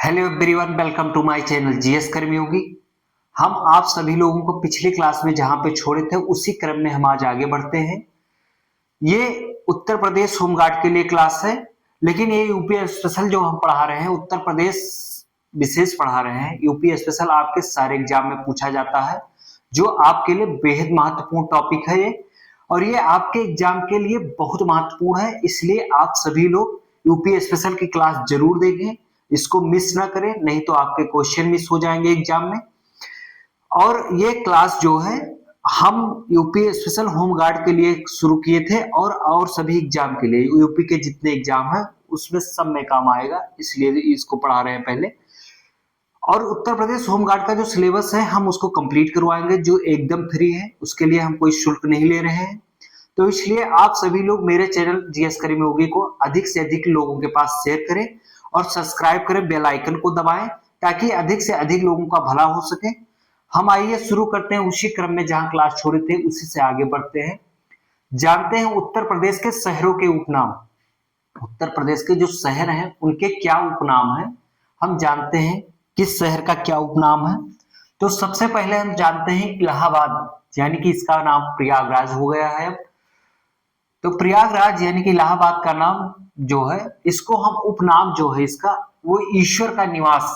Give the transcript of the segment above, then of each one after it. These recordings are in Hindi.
Hello everyone, welcome to my channel GS Karmayogi. हम आप सभी लोगों को पिछली क्लास में जहां पे छोड़े थे उसी क्रम में हम आज आगे बढ़ते हैं। ये उत्तर प्रदेश होमगार्ड के लिए क्लास है, लेकिन ये यूपी स्पेशल जो हम पढ़ा रहे हैं, उत्तर प्रदेश विशेष पढ़ा रहे हैं। यूपी स्पेशल आपके सारे एग्जाम में पूछा जाता है, जो आपके लिए बेहद महत्वपूर्ण टॉपिक है ये, और ये आपके एग्जाम के लिए बहुत महत्वपूर्ण है। इसलिए आप सभी लोग यूपी स्पेशल की क्लास जरूर देखें, इसको मिस ना करें, नहीं तो आपके क्वेश्चन मिस हो जाएंगे एग्जाम में। और ये क्लास जो है हम यूपी स्पेशल होमगार्ड के लिए शुरू किए थे, और सभी एग्जाम के लिए, यूपी के जितने एग्जाम है उसमें सब में काम आएगा, इसलिए इसको पढ़ा रहे हैं पहले। और उत्तर प्रदेश होमगार्ड का जो सिलेबस है हम उसको कंप्लीट करवाएंगे, जो एकदम फ्री है, उसके लिए हम कोई शुल्क नहीं ले रहे हैं। तो इसलिए आप सभी लोग मेरे चैनल जीएस कर्मयोगी को अधिक से अधिक लोगों के पास शेयर करें और सब्सक्राइब करें, बेल आइकन को दबाएं, ताकि अधिक से अधिक लोगों का भला हो सके। हम आइए शुरू करते हैं उसी क्रम में जहां क्लास छोड़े थे, उसी से आगे बढ़ते हैं। जानते हैं उत्तर प्रदेश के शहरों के उपनाम। उत्तर प्रदेश के जो शहर हैं उनके क्या उपनाम हैं, हम जानते हैं किस शहर का क्या उपनाम है। तो सबसे पहले हम जानते हैं इलाहाबाद, यानी कि इसका नाम प्रयागराज हो गया है अब। तो प्रयागराज यानी कि इलाहाबाद का नाम जो है, इसको हम उपनाम जो है इसका, वो ईश्वर का निवास,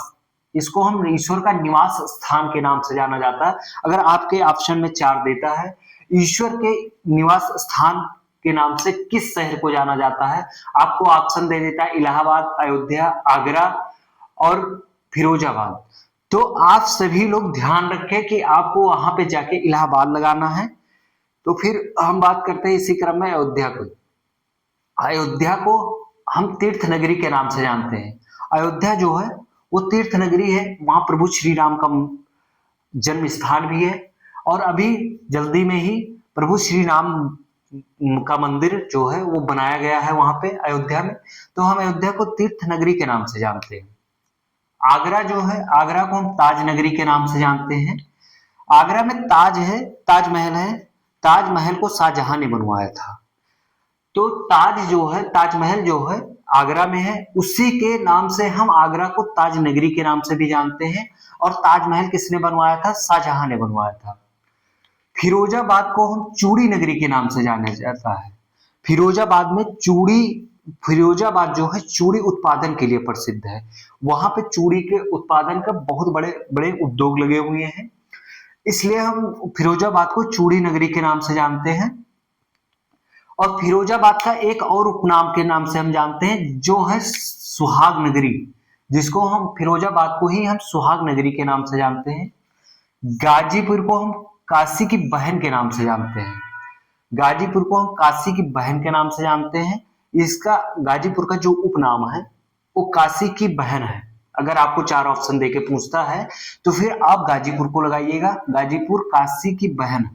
इसको हम ईश्वर का निवास स्थान के नाम से जाना जाता है। अगर आपके ऑप्शन में 4 देता है, ईश्वर के निवास स्थान के नाम से किस शहर को जाना जाता है, आपको ऑप्शन दे देता है इलाहाबाद, अयोध्या, आगरा और फिरोजाबाद। तो आप सभी लोग ध्यान रखें कि आपको वहां पे जाके इलाहाबाद लगाना है। तो फिर हम बात करते हैं इसी क्रम में अयोध्या को। अयोध्या को हम तीर्थ नगरी के नाम से जानते हैं। अयोध्या जो है वो तीर्थ नगरी है, वहां प्रभु श्री राम का जन्म स्थान भी है, और अभी जल्दी में ही प्रभु श्री राम का मंदिर जो है वो बनाया गया है वहां पे अयोध्या में। तो हम अयोध्या को तीर्थ नगरी के नाम से जानते हैं। आगरा जो है, आगरा को हम ताज नगरी के नाम से जानते हैं। आगरा में ताज है, ताजमहल है, ताजमहल को शाहजहां ने बनवाया था। तो ताज जो है, ताजमहल जो है आगरा में है, उसी के नाम से हम आगरा को ताज नगरी के नाम से भी जानते हैं। और ताजमहल किसने बनवाया था? शाहजहां ने बनवाया था। फिरोजाबाद को हम चूड़ी नगरी के नाम से जाना जाता है। फिरोजाबाद में चूड़ी, फिरोजाबाद जो है चूड़ी उत्पादन के लिए प्रसिद्ध है। वहां पे चूड़ी के उत्पादन का बहुत बड़े बड़े उद्योग लगे हुए हैं, इसलिए हम फिरोजाबाद को चूड़ी नगरी के नाम से जानते हैं। और फिरोजाबाद का एक और उपनाम के नाम से हम जानते हैं, जो है सुहाग नगरी, जिसको हम फिरोजाबाद को ही हम सुहाग नगरी के नाम से जानते हैं। गाजीपुर को हम काशी की बहन के नाम से जानते हैं। गाजीपुर को हम काशी की बहन के नाम से जानते हैं। इसका गाजीपुर का जो उपनाम है वो काशी की बहन है। अगर आपको 4 ऑप्शन देके पूछता है तो फिर आप गाजीपुर को लगाइएगा, गाजीपुर काशी की बहन।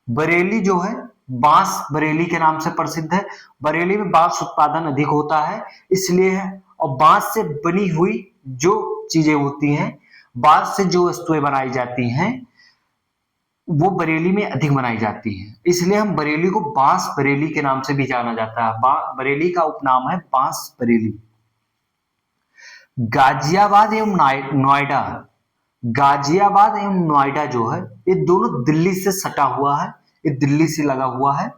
बरेली जो है बांस बरेली के नाम से प्रसिद्ध है। बरेली में बांस उत्पादन अधिक होता है, इसलिए है। और बांस से बनी हुई जो चीजें होती हैं, बांस से जो वस्तुएं बनाई जाती हैं, वो बरेली में अधिक बनाई जाती हैं, इसलिए हम बरेली को बांस बरेली के नाम से भी जाना जाता है। बरेली का उपनाम है बांस बरेली। गाजियाबाद एवं नोएडा, गाजियाबाद एवं नोएडा जो है ये दोनों दिल्ली से सटा हुआ है, ये दिल्ली से लगा हुआ है।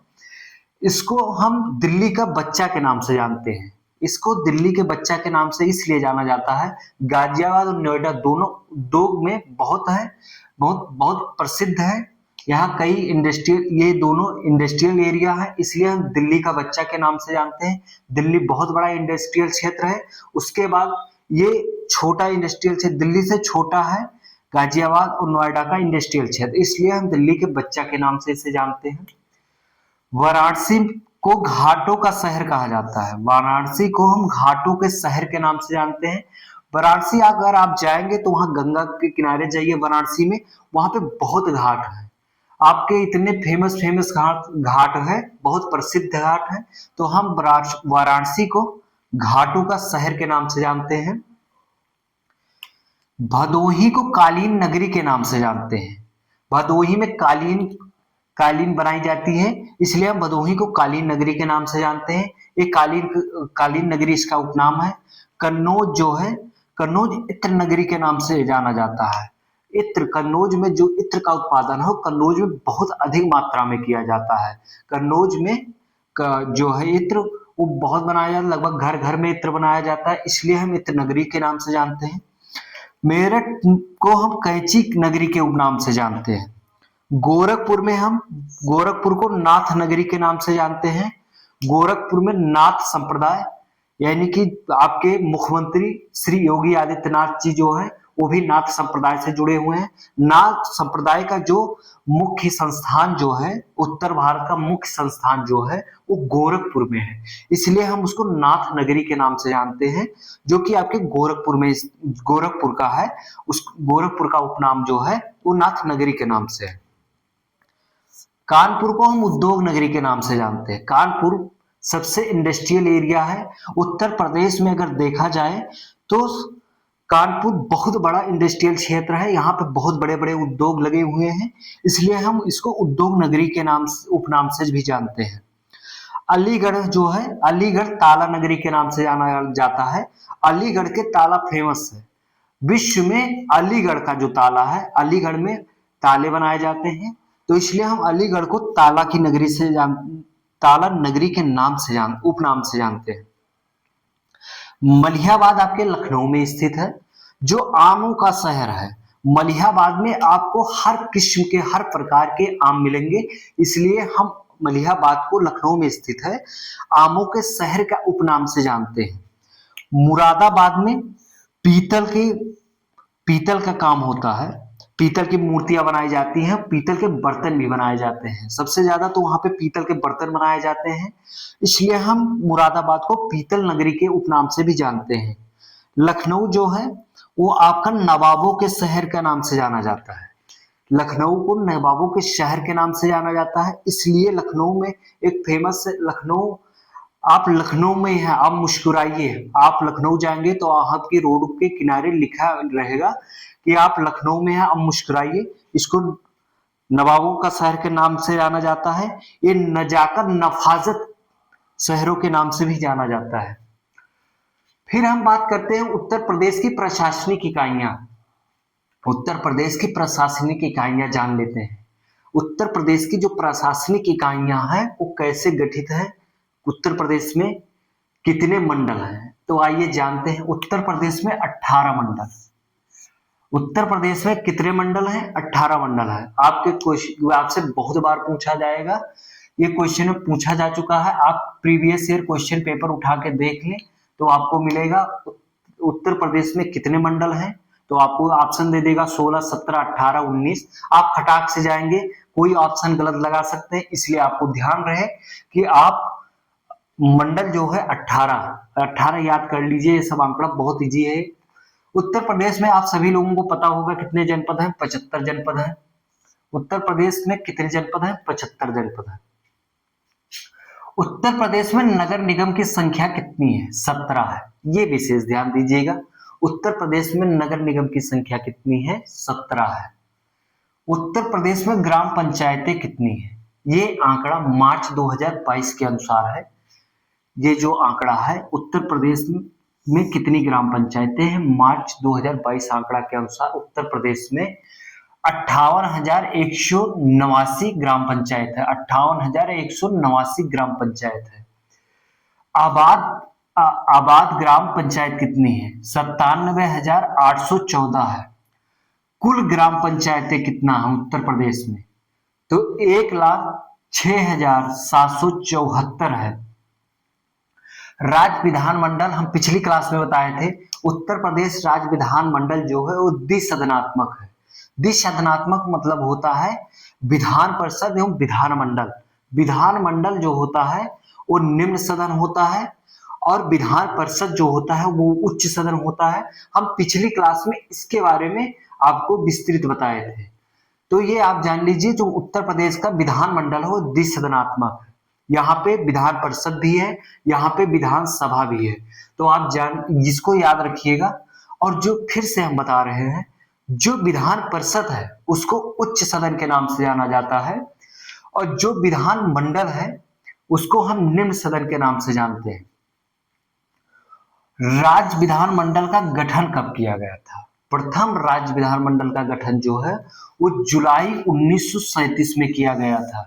इसको हम दिल्ली का बच्चा के नाम से जानते हैं। इसको दिल्ली के बच्चा के नाम से इसलिए जाना जाता है, गाजियाबाद और नोएडा दोनों उद्योग में बहुत है, बहुत बहुत प्रसिद्ध है। यहाँ कई इंडस्ट्रियल, ये दोनों इंडस्ट्रियल एरिया है, इसलिए हम दिल्ली का बच्चा के नाम से जानते हैं। दिल्ली बहुत बड़ा इंडस्ट्रियल क्षेत्र है। उसके बाद ये छोटा इंडस्ट्रियल क्षेत्र, दिल्ली से छोटा है गाजियाबाद और नोएडा का इंडस्ट्रियल क्षेत्र, इसलिए हम दिल्ली के बच्चा के नाम से इसे जानते हैं। वाराणसी को घाटों का शहर कहा जाता है। वाराणसी को हम घाटों के शहर के नाम से जानते हैं। वाराणसी अगर आप जाएंगे तो वहां गंगा के किनारे जाइए वाराणसी में, वहां पे बहुत घाट है, आपके इतने फेमस फेमस घाट है, बहुत प्रसिद्ध घाट है। तो हम वाराणसी को घाटों का शहर के नाम से जानते हैं। भदोही को कालीन नगरी के नाम से जानते हैं। भदोही में कालीन बनाई जाती है, इसलिए हम भदोही को कालीन नगरी के नाम से जानते हैं। ये कालीन नगरी इसका उपनाम है। कन्नौज जो है, कन्नौज इत्र नगरी के नाम से जाना जाता है। इत्र, कन्नौज में जो इत्र का उत्पादन है कन्नौज में बहुत अधिक मात्रा में किया जाता है। कन्नौज में जो है इत्र वो बहुत बनाया जाता है, लगभग घर घर में इत्र बनाया जाता है, इसलिए हम इत्र नगरी के नाम से जानते हैं। मेरठ को हम कैंची नगरी के उपनाम से जानते हैं। गोरखपुर में हम गोरखपुर को नाथ नगरी के नाम से जानते हैं। गोरखपुर में नाथ संप्रदाय यानी कि आपके मुख्यमंत्री श्री योगी आदित्यनाथ जी जो है वो भी नाथ संप्रदाय से जुड़े हुए हैं। नाथ संप्रदाय का जो मुख्य संस्थान जो है, उत्तर भारत का मुख्य संस्थान जो है वो गोरखपुर में है, इसलिए हम उसको नाथ नगरी के नाम से जानते हैं, जो कि आपके गोरखपुर में गोरखपुर का है। उस गोरखपुर का उपनाम जो है वो नाथ नगरी के नाम से है। कानपुर को हम उद्योग नगरी के नाम से जानते हैं। कानपुर सबसे इंडस्ट्रियल एरिया है उत्तर प्रदेश में। अगर देखा जाए तो कानपुर बहुत बड़ा इंडस्ट्रियल क्षेत्र है, यहाँ पे बहुत बड़े बड़े उद्योग लगे हुए हैं, इसलिए हम इसको उद्योग नगरी के नाम उपनाम से भी जानते हैं। अलीगढ़ जो है, अलीगढ़ ताला नगरी के नाम से जाना जाता है। अलीगढ़ के ताला फेमस है, विश्व में अलीगढ़ का जो ताला है, अलीगढ़ में ताले बनाए जाते हैं, तो इसलिए हम अलीगढ़ को ताला की नगरी से ताला नगरी के नाम से उपनाम से जानते हैं। मलिहाबाद आपके लखनऊ में स्थित है, जो आमों का शहर है। मलिहाबाद में आपको हर किस्म के, हर प्रकार के आम मिलेंगे, इसलिए हम मलिहाबाद को लखनऊ में स्थित है आमों के शहर का उपनाम से जानते हैं। मुरादाबाद में पीतल का काम होता है, पीतल की मूर्तियां बनाई जाती हैं, पीतल के बर्तन भी बनाए जाते हैं, सबसे ज्यादा तो वहां पे पीतल के बर्तन बनाए जाते हैं, इसलिए हम मुरादाबाद को पीतल नगरी के उपनाम से भी जानते हैं। लखनऊ जो है वो आपका नवाबों के शहर का नाम से जाना जाता है। लखनऊ को नवाबों के शहर के नाम से जाना जाता है, इसलिए लखनऊ में एक फेमस लखनऊ, आप लखनऊ में हैं, आप मुस्कुराइए। आप लखनऊ जाएंगे तो आपकी रोड के किनारे लिखा रहेगा कि आप लखनऊ में हैं, आप मुस्कुराइए। इसको नवाबों का शहर के नाम से जाना जाता है। ये नजाकत नफाजत शहरों के नाम से भी जाना जाता है। फिर हम बात करते हैं उत्तर प्रदेश की प्रशासनिक इकाइयां। उत्तर प्रदेश की प्रशासनिक इकाइयां जान लेते हैं। उत्तर प्रदेश की जो प्रशासनिक इकाइयां हैं वो कैसे गठित है, उत्तर प्रदेश में कितने मंडल हैं, तो आइए जानते हैं। उत्तर प्रदेश में 18 मंडल। उत्तर प्रदेश में कितने मंडल हैं? 18 मंडल है। आपके क्वेश्चन आपसे बहुत बार पूछा जाएगा, ये क्वेश्चन में पूछा जा चुका है, आप प्रीवियस ईयर क्वेश्चन पेपर उठा के देख लें तो आपको मिलेगा उत्तर प्रदेश में कितने मंडल हैं, तो आपको ऑप्शन दे देगा 16, 17, 18, 19। आप खटाक से जाएंगे, कोई ऑप्शन गलत लगा सकते हैं, इसलिए आपको ध्यान रहे कि आप मंडल जो है 18 याद कर लीजिए। ये सब आंकड़ा बहुत इजी है। उत्तर प्रदेश में आप सभी लोगों को पता होगा कितने जनपद हैं? 75 जनपद हैं। उत्तर प्रदेश में कितने जनपद हैं? 75 जनपद हैं। उत्तर प्रदेश में नगर निगम की संख्या कितनी है? 17 है। ये विशेष ध्यान दीजिएगा, उत्तर प्रदेश में नगर निगम की संख्या कितनी है? 17 है। उत्तर प्रदेश में ग्राम पंचायतें कितनी है? ये आंकड़ा मार्च 2022 के अनुसार है। ये जो आंकड़ा है उत्तर प्रदेश में कितनी ग्राम पंचायतें हैं, मार्च 2022 आंकड़ा के अनुसार उत्तर प्रदेश में 58,189 ग्राम पंचायत है। 58,189 ग्राम पंचायत है। आबाद ग्राम पंचायत कितनी है? 97,814 है। कुल ग्राम पंचायतें कितना है उत्तर प्रदेश में? तो 1,06,774 है। राज्य विधानमंडल हम पिछली क्लास में बताए थे, उत्तर प्रदेश राज्य विधानमंडल जो है वो द्विसदनात्मक है। द्विसदनात्मक मतलब होता है विधान परिषद एवं विधानमंडल। विधानमंडल जो होता है वो निम्न सदन होता है और विधान परिषद जो होता है वो उच्च सदन होता है। हम पिछली क्लास में इसके बारे में आपको विस्तृत बताए थे, तो ये आप जान लीजिए जो उत्तर प्रदेश का विधानमंडल है वो द्विसदनात्मक है। यहाँ पे विधान परिषद भी है, यहाँ पे विधानसभा भी है, तो आप जिसको याद रखिएगा। और जो फिर से हम बता रहे हैं, जो विधान परिषद है उसको उच्च सदन के नाम से जाना जाता है और जो विधान मंडल है उसको हम निम्न सदन के नाम से जानते हैं। राज्य विधानमंडल का गठन कब किया गया था? प्रथम राज्य विधानमंडल का गठन जो है वो जुलाई 1937 में किया गया था।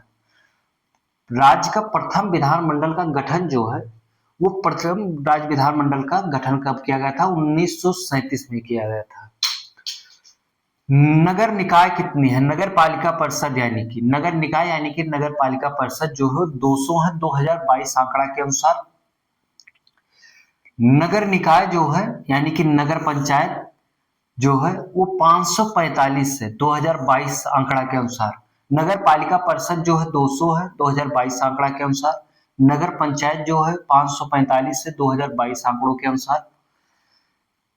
राज्य का प्रथम विधानमंडल का गठन जो है वो प्रथम राज्य विधानमंडल का गठन कब किया गया था? 1937 में किया गया था। नगर निकाय कितनी है? नगर पालिका परिषद यानी कि नगर निकाय यानी कि नगर पालिका परिषद जो है 200 है 2022 आंकड़ा के अनुसार। नगर निकाय जो है यानी कि नगर पंचायत जो है वो 545 है 2022 आंकड़ा के अनुसार। नगर पालिका परिषद जो है 200 है 2022 आंकड़ा के अनुसार। नगर पंचायत जो है 545 है 2022 आंकड़ों के अनुसार।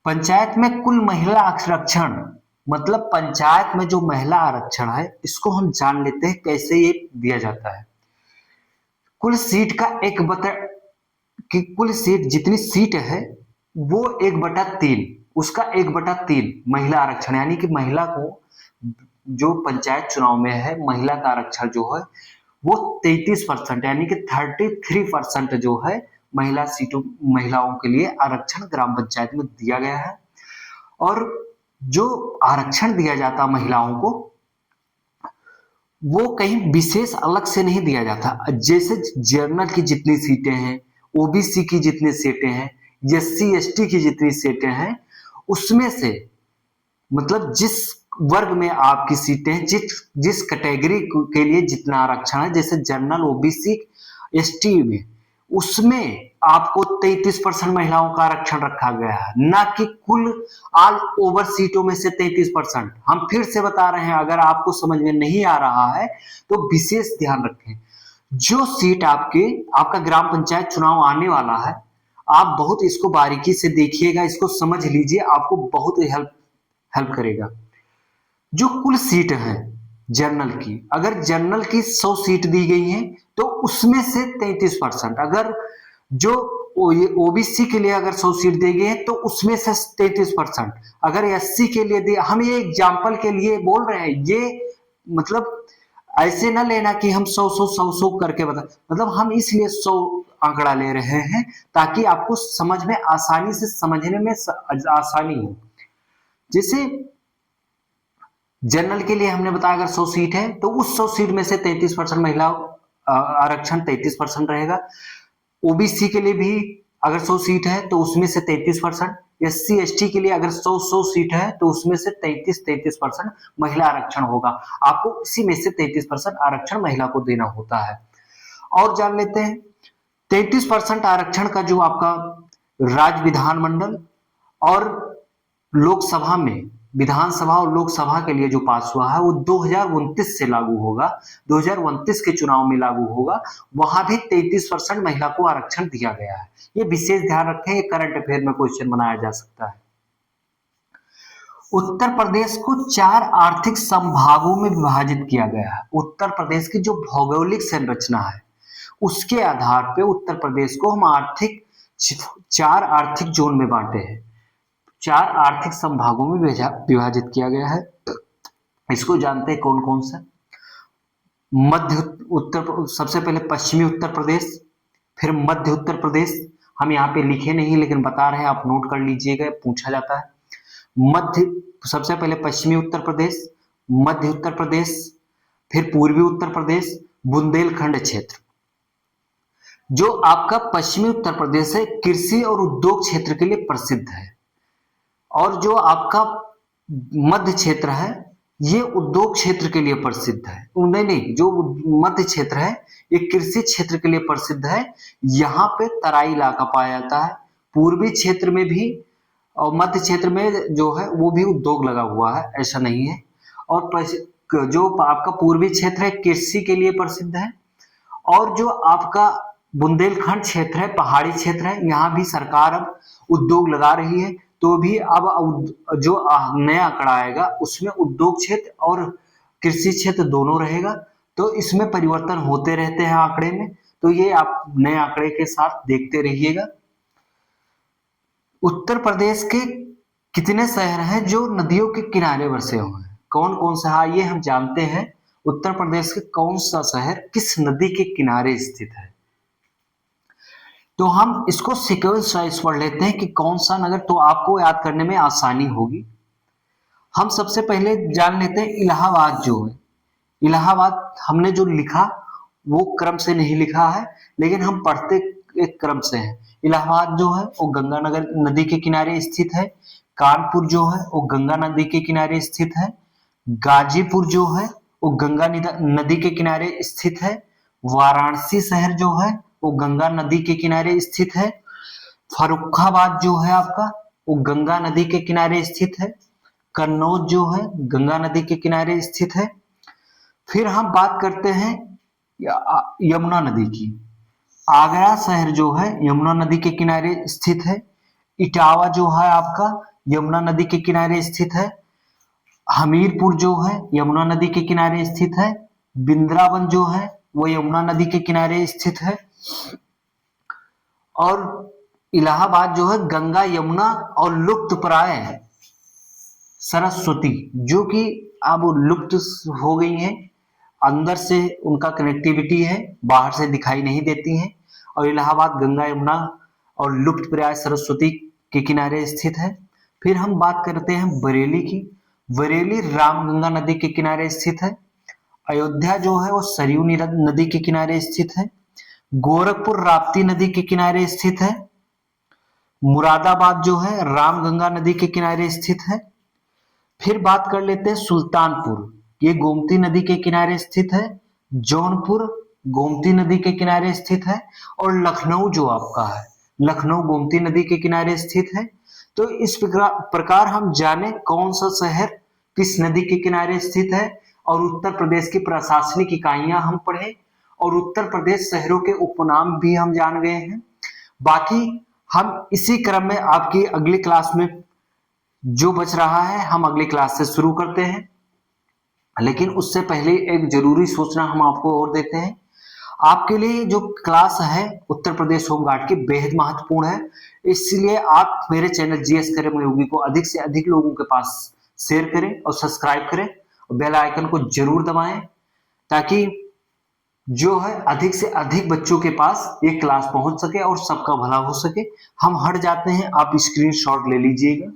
पंचायत में कुल महिला आरक्षण, मतलब पंचायत में जो महिला आरक्षण है इसको हम जान लेते हैं कैसे ये दिया जाता है। कुल सीट का कुल सीट जितनी सीट है वो 1/3, उसका 1/3 महिला आरक्षण, यानी कि महिला को जो पंचायत चुनाव में है महिला का आरक्षण जो है वो 33% यानी कि 33% जो है महिलाओं के लिए आरक्षण ग्राम पंचायत में दिया गया है। और जो आरक्षण दिया जाता महिलाओं को वो कहीं विशेष अलग से नहीं दिया जाता। जैसे जनरल की जितनी सीटें हैं, ओबीसी की जितनी सीटें हैं, एससी एसटी की जितनी सीटें हैं, उसमें से मतलब जिस वर्ग में आपकी सीटें हैं, जिस कैटेगरी के लिए जितना आरक्षण है, जैसे जनरल ओबीसी एसटी में, उसमें आपको 33% महिलाओं का आरक्षण रखा गया है, ना कि कुल ऑल ओवर सीटों में से 33%। हम फिर से बता रहे हैं, अगर आपको समझ में नहीं आ रहा है तो विशेष ध्यान रखें। जो सीट आपका ग्राम पंचायत चुनाव आने वाला है, आप बहुत इसको बारीकी से देखिएगा, इसको समझ लीजिए, आपको बहुत हेल्प करेगा। जो कुल सीट है जनरल की, अगर जनरल की 100 सीट दी गई है तो उसमें से 33%, अगर जो ओबीसी के लिए अगर 100 सीट दी गई है तो उसमें से 33%, अगर एससी के लिए दिया, हम ये एग्जाम्पल के लिए बोल रहे हैं, ये मतलब ऐसे ना लेना कि हम 100 करके बता, मतलब हम इसलिए 100 आंकड़ा ले रहे हैं ताकि आपको समझ में आसानी से समझने में आसानी हो। जैसे जनरल के लिए हमने बताया अगर 100 सीट है तो उस 100 सीट में से 33% महिला आरक्षण 33% रहेगा। ओबीसी के लिए भी अगर 100 सीट है तो उसमें से 33%, एससी एसटी के लिए अगर 100 सीट है तो उसमें से 33% महिला आरक्षण होगा। आपको इसी में से 33% आरक्षण महिला को देना होता है। और जान लेते हैं 33% आरक्षण का जो आपका राज्य विधानमंडल और लोकसभा में, विधानसभा और लोकसभा के लिए जो पास हुआ है वो 2029 से लागू होगा, 2029 के चुनाव में लागू होगा। वहां भी 33% महिला को आरक्षण दिया गया है। ये विशेष ध्यान रखें, ये करंट अफेयर में क्वेश्चन बनाया जा सकता है। उत्तर प्रदेश को 4 आर्थिक संभागों में विभाजित किया गया है। उत्तर प्रदेश की जो भौगोलिक संरचना है उसके आधार पर उत्तर प्रदेश को हम 4 आर्थिक जोन में बांटे हैं, 4 आर्थिक संभागों में विभाजित किया गया है। इसको जानते हैं कौन कौन सा? सबसे पहले पश्चिमी उत्तर प्रदेश, फिर मध्य उत्तर प्रदेश, हम यहाँ पे लिखे नहीं लेकिन बता रहे हैं, आप नोट कर लीजिएगा, पूछा जाता है। सबसे पहले पश्चिमी उत्तर प्रदेश, मध्य उत्तर प्रदेश, फिर पूर्वी उत्तर प्रदेश, बुंदेलखंड क्षेत्र। जो आपका पश्चिमी उत्तर प्रदेश है कृषि और उद्योग क्षेत्र के लिए प्रसिद्ध है, और जो आपका मध्य क्षेत्र है ये उद्योग क्षेत्र के लिए प्रसिद्ध है। नहीं, जो मध्य क्षेत्र है ये कृषि क्षेत्र के लिए प्रसिद्ध है। यहाँ पे तराई इलाका पाया जाता है। पूर्वी क्षेत्र में भी और मध्य क्षेत्र में जो है वो भी उद्योग लगा हुआ है, ऐसा नहीं है। और जो आपका पूर्वी क्षेत्र है कृषि के लिए प्रसिद्ध है, और जो आपका बुंदेलखंड क्षेत्र है पहाड़ी क्षेत्र है, यहाँ भी सरकार अब उद्योग लगा रही है। तो भी अब जो नया आंकड़ा आएगा उसमें उद्योग क्षेत्र और कृषि क्षेत्र दोनों रहेगा, तो इसमें परिवर्तन होते रहते हैं आंकड़े में, तो ये आप नए आंकड़े के साथ देखते रहिएगा। उत्तर प्रदेश के कितने शहर हैं जो नदियों के किनारे बसे हुए हैं? कौन कौन सा? ये हम जानते हैं, उत्तर प्रदेश के कौन सा शहर किस नदी के किनारे स्थित है? तो हम इसको सीक्वेंस वाइज पढ़ लेते हैं कि कौन सा नगर, तो आपको याद करने में आसानी होगी। हम सबसे पहले जान लेते हैं इलाहाबाद जो है। इलाहाबाद हमने जो लिखा वो क्रम से नहीं लिखा है, लेकिन हम पढ़ते एक क्रम से हैं। इलाहाबाद जो है वो गंगा नगर नदी के किनारे स्थित है। कानपुर जो है वो गंगा नदी के किनारे स्थित है। गाजीपुर जो है वो गंगा नदी के किनारे स्थित है। वाराणसी शहर जो है वो गंगा नदी के किनारे स्थित है। फर्रुखाबाद जो है आपका वो गंगा नदी के किनारे स्थित है। कन्नौज जो है गंगा नदी के किनारे स्थित है। फिर हम बात करते हैं यमुना नदी की। आगरा शहर जो है यमुना नदी के किनारे स्थित है। इटावा जो है आपका यमुना नदी के किनारे स्थित है। हमीरपुर जो है यमुना नदी के किनारे स्थित है। बिंद्रावन जो है वो यमुना नदी के किनारे स्थित है। और इलाहाबाद जो है गंगा यमुना और लुप्तप्राय सरस्वती, जो कि अब लुप्त हो गई हैं, अंदर से उनका कनेक्टिविटी है, बाहर से दिखाई नहीं देती हैं। और इलाहाबाद गंगा यमुना और लुप्तप्राय सरस्वती के किनारे स्थित है। फिर हम बात करते हैं बरेली की। बरेली रामगंगा नदी के किनारे स्थित है। अयोध्या जो है वो सरयू नदी के किनारे स्थित है। गोरखपुर राप्ती नदी के किनारे स्थित है। मुरादाबाद जो है रामगंगा नदी के किनारे स्थित है। फिर बात कर लेते हैं सुल्तानपुर, ये गोमती नदी के किनारे स्थित है। जौनपुर गोमती नदी के किनारे स्थित है। और लखनऊ जो आपका है, लखनऊ गोमती नदी के किनारे स्थित है। तो इस प्रकार हम जाने कौन सा शहर किस नदी के किनारे स्थित है। और उत्तर प्रदेश की प्रशासनिक इकाइयां हम पढ़े, और उत्तर प्रदेश शहरों के उपनाम भी हम जान गए हैं। बाकी हम इसी क्रम में आपकी अगली क्लास में जो बच रहा है हम अगली क्लास से शुरू करते हैं। लेकिन उससे पहले एक जरूरी सूचना हम आपको और देते हैं। आपके लिए जो क्लास है उत्तर प्रदेश होमगार्ड की बेहद महत्वपूर्ण है, इसलिए आप मेरे चैनल जीएस करें योगी को अधिक से अधिक लोगों के पास शेयर करें और सब्सक्राइब करें और बेल आइकन को जरूर दबाएं, ताकि जो है अधिक से अधिक बच्चों के पास ये क्लास पहुंच सके और सबका भला हो सके। हम हट जाते हैं, आप स्क्रीनशॉट ले लीजिएगा।